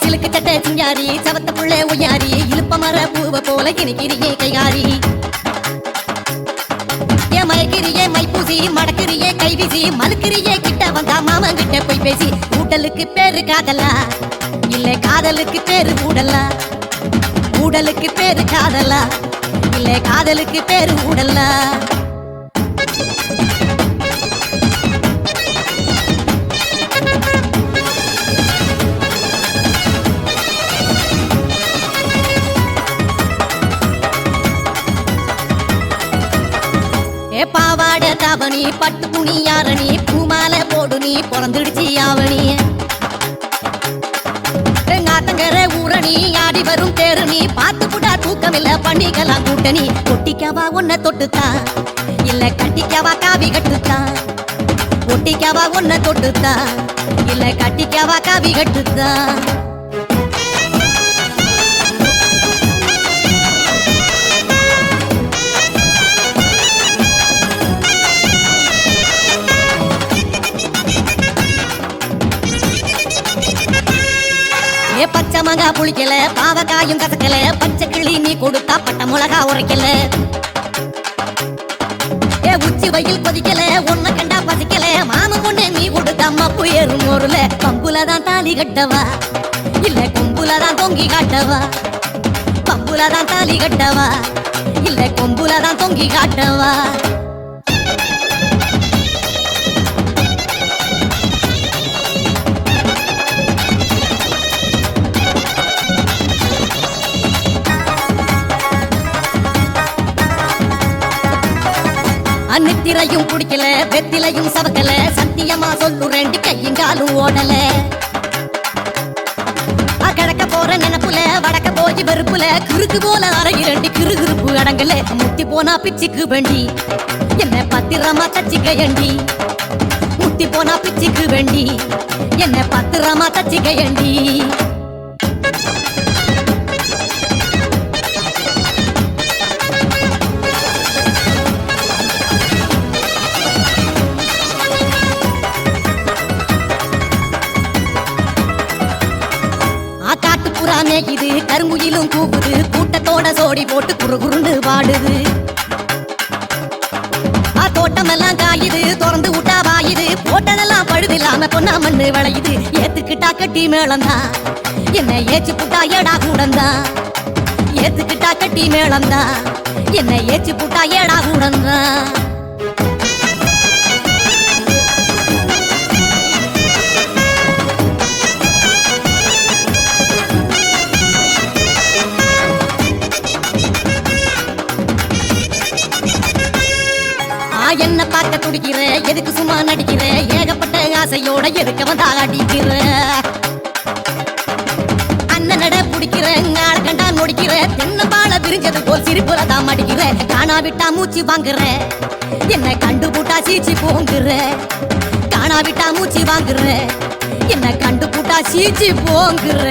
சிலுக்கு சட்டை சிங்காரி சவத்த புள்ள ஒய்யாரி இழுப்ப மர பூவ போல இனிக்கிறியே கைகாரி ஏ மயக்கிறியே மைப்பூசி மடக்கிறியே கைவிசி மலுக்கிறியே கிட்ட வந்தா மாமன் கிட்ட போய் பேசி ஊட்டலுக்கு பேரு காதலா இல்ல காதலுக்கு பேரு ஊடலா ஊடலுக்கு பேரு காதலா இல்ல காதலுக்கு பேரு ஊடலா பாவாட தாவணி பட்டு துணி யாரணி பூமாலை போடு நீ பிறந்துடுச்சி ஆவணி ரெங்காத்தங்கர ஊரணி ஆடி வரும் தேரணி பார்த்து புடா தூக்கமில்ல பண்ணிக்கலாம் கூட்டணி ஒட்டிக்காவா ஒன்ன தொட்டுத்தா இல்ல கட்டிக்காவா காவி கட்டுத்தா ஒட்டிக்காவா ஒன்ன தொட்டுத்தா இல்ல கட்டிக்காவா காவி கட்டுத்தா பச்சை மகா புளிக்கல பாவக்காயும் கசக்கல பச்சை கிளி நீ கொடுத்தா பட்ட மிளகா உரைக்கல உச்சி வயில் கொதிக்கல ஒன்ன கண்டா பசிக்கல மாம பொண்ணு நீ கொடுத்தா மப்பு ஏறும் ஊருல பம்புலதான் தாலி கட்டவா இல்ல கொம்புலதான் தொங்கி காட்டவா பம்புலதான் தாலி கட்டவா இல்ல கொம்புலதான் தொங்கி காட்டவா அன்னித்திரையும் குடிக்கல வெத்திலையும் சவக்கல சத்தியமா சொல்லுறேன் கையங்காலும் ஓடல கிழக்க போற நினைப்புல வடக்க போய் வெறுப்புல குறுக்கு போல அரையிரண்டி கிருகிருப்பு அடங்கல முத்தி போனா பிச்சுக்கு வேண்டி என்ன பத்திரமா தச்சிக்கையண்டி முத்தி போனா பிச்சுக்கு வேண்டி என்ன பத்திரமா தச்சிக்கையண்டி இது கருங்குயிலும் கூப்புது கூட்டத்தோட சோடி போட்டு குறுகுருண்டு வாடுது தோட்டமெல்லாம் காயுது திறந்து விட்டா வாயுது போட்டதெல்லாம் பழுதில்லாம பொன்னா மண்ணு விளையுது ஏத்துக்கிட்டா கட்டி மேளந்தா என்ன ஏச்சு புட்டா ஏடா கூடந்தா ஏத்துக்கிட்டா கட்டி மேளந்தா என்ன ஏச்சு புட்டா ஏடா கூடந்தா என்ன பார்க்க துடிக்கிற எதுக்கு சும்மா நடிக்கிற ஏகப்பட்ட ஆசையோட எதுக்க வந்தா அடிக்கிற அண்ணனட பிடிக்கிற ஆள் கண்டா நொடிக்கிற தென்னம்பால விரிஞ்சது போல் சிரிப்புல தான் மடிக்கிற காணா விட்டா மூச்சு வாங்குற என்ன கண்டு கூட்டா சீச்சி போங்குற காணா விட்டா மூச்சு வாங்குற என்ன கண்டு கூட்டா சீச்சி போங்குற